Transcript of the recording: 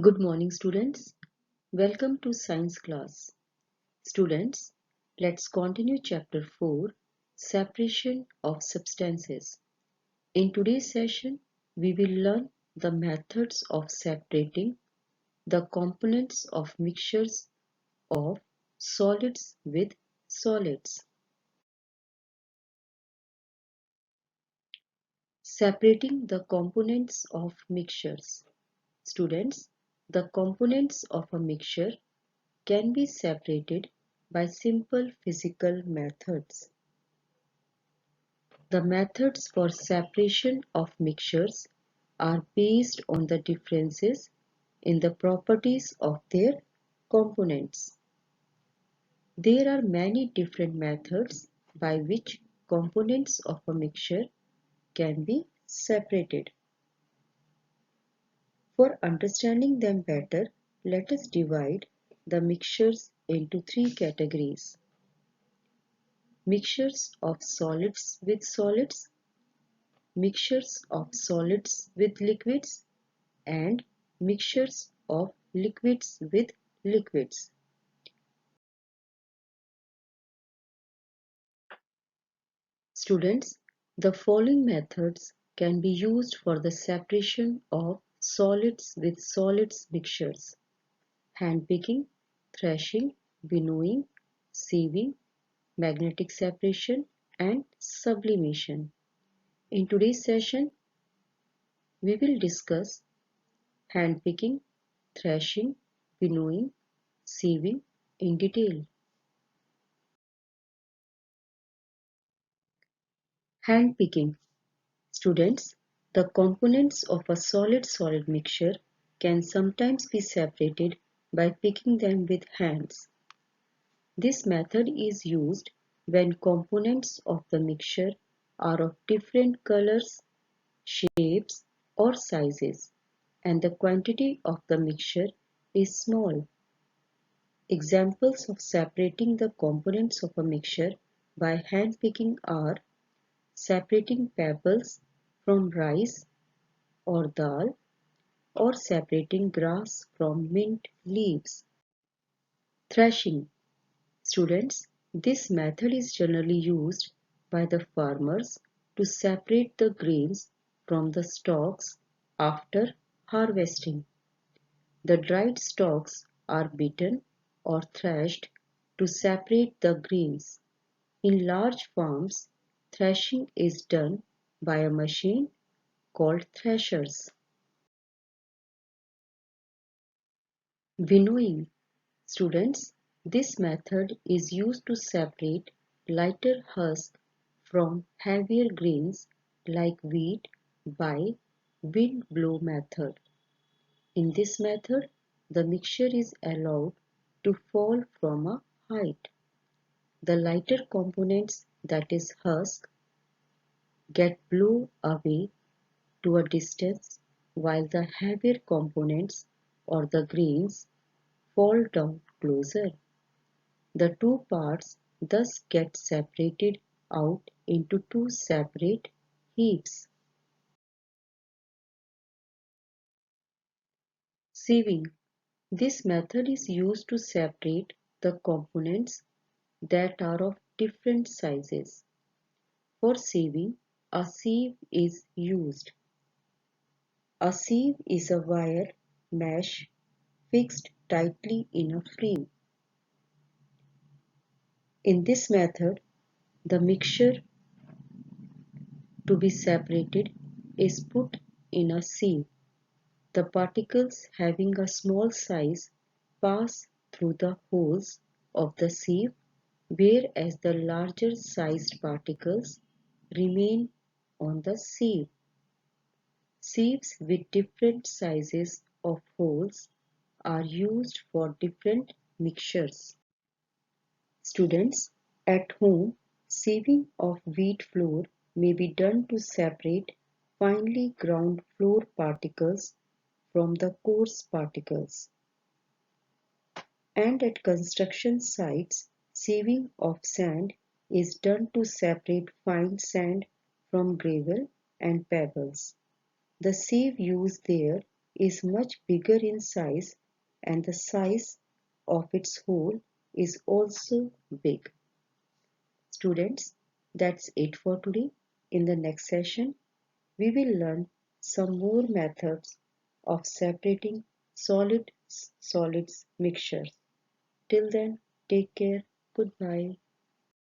Good morning, students. Welcome to science class. Students, let's continue chapter 4, Separation of Substances. In today's session, we will learn the methods of separating the components of mixtures of solids with solids. Separating the components of mixtures. Students, the components of a mixture can be separated by simple physical methods. The methods for separation of mixtures are based on the differences in the properties of their components. There are many different methods by which components of a mixture can be separated. For understanding them better, let us divide the mixtures into three categories: mixtures of solids with solids, mixtures of solids with liquids, and mixtures of liquids with liquids. Students, the following methods can be used for the separation of solids with solids mixtures: handpicking, thrashing, winnowing, sieving, magnetic separation, and sublimation. In today's session, we will discuss handpicking, thrashing, winnowing, sieving in detail. Handpicking. Students, the components of a solid-solid mixture can sometimes be separated by picking them with hands. This method is used when components of the mixture are of different colors, shapes, or sizes, and the quantity of the mixture is small. Examples of separating the components of a mixture by hand picking are separating pebbles from rice or dal, or separating grass from mint leaves. Thrashing. Students, this method is generally used by the farmers to separate the grains from the stalks after harvesting. The dried stalks are beaten or thrashed to separate the grains. In large farms, thrashing is done by a machine called threshers. Winnowing. Students, this method is used to separate lighter husks from heavier grains like wheat by wind blow method. In this method, the mixture is allowed to fall from a height. The lighter components, that is husk, get blown away to a distance while the heavier components or the grains fall down closer. The two parts thus get separated out into two separate heaps. Sieving. This method is used to separate the components that are of different sizes. For sieving, a sieve is used. A sieve is a wire mesh fixed tightly in a frame. In this method, the mixture to be separated is put in a sieve. The particles having a small size pass through the holes of the sieve, whereas the larger sized particles remain on the sieve. Sieves with different sizes of holes are used for different mixtures. Students, at home, sieving of wheat flour may be done to separate finely ground flour particles from the coarse particles. And at construction sites, sieving of sand is done to separate fine sand from gravel and pebbles. The sieve used there is much bigger in size and the size of its hole is also big. Students, that's it for today. In the next session, we will learn some more methods of separating solids mixtures. Till then, take care. Goodbye.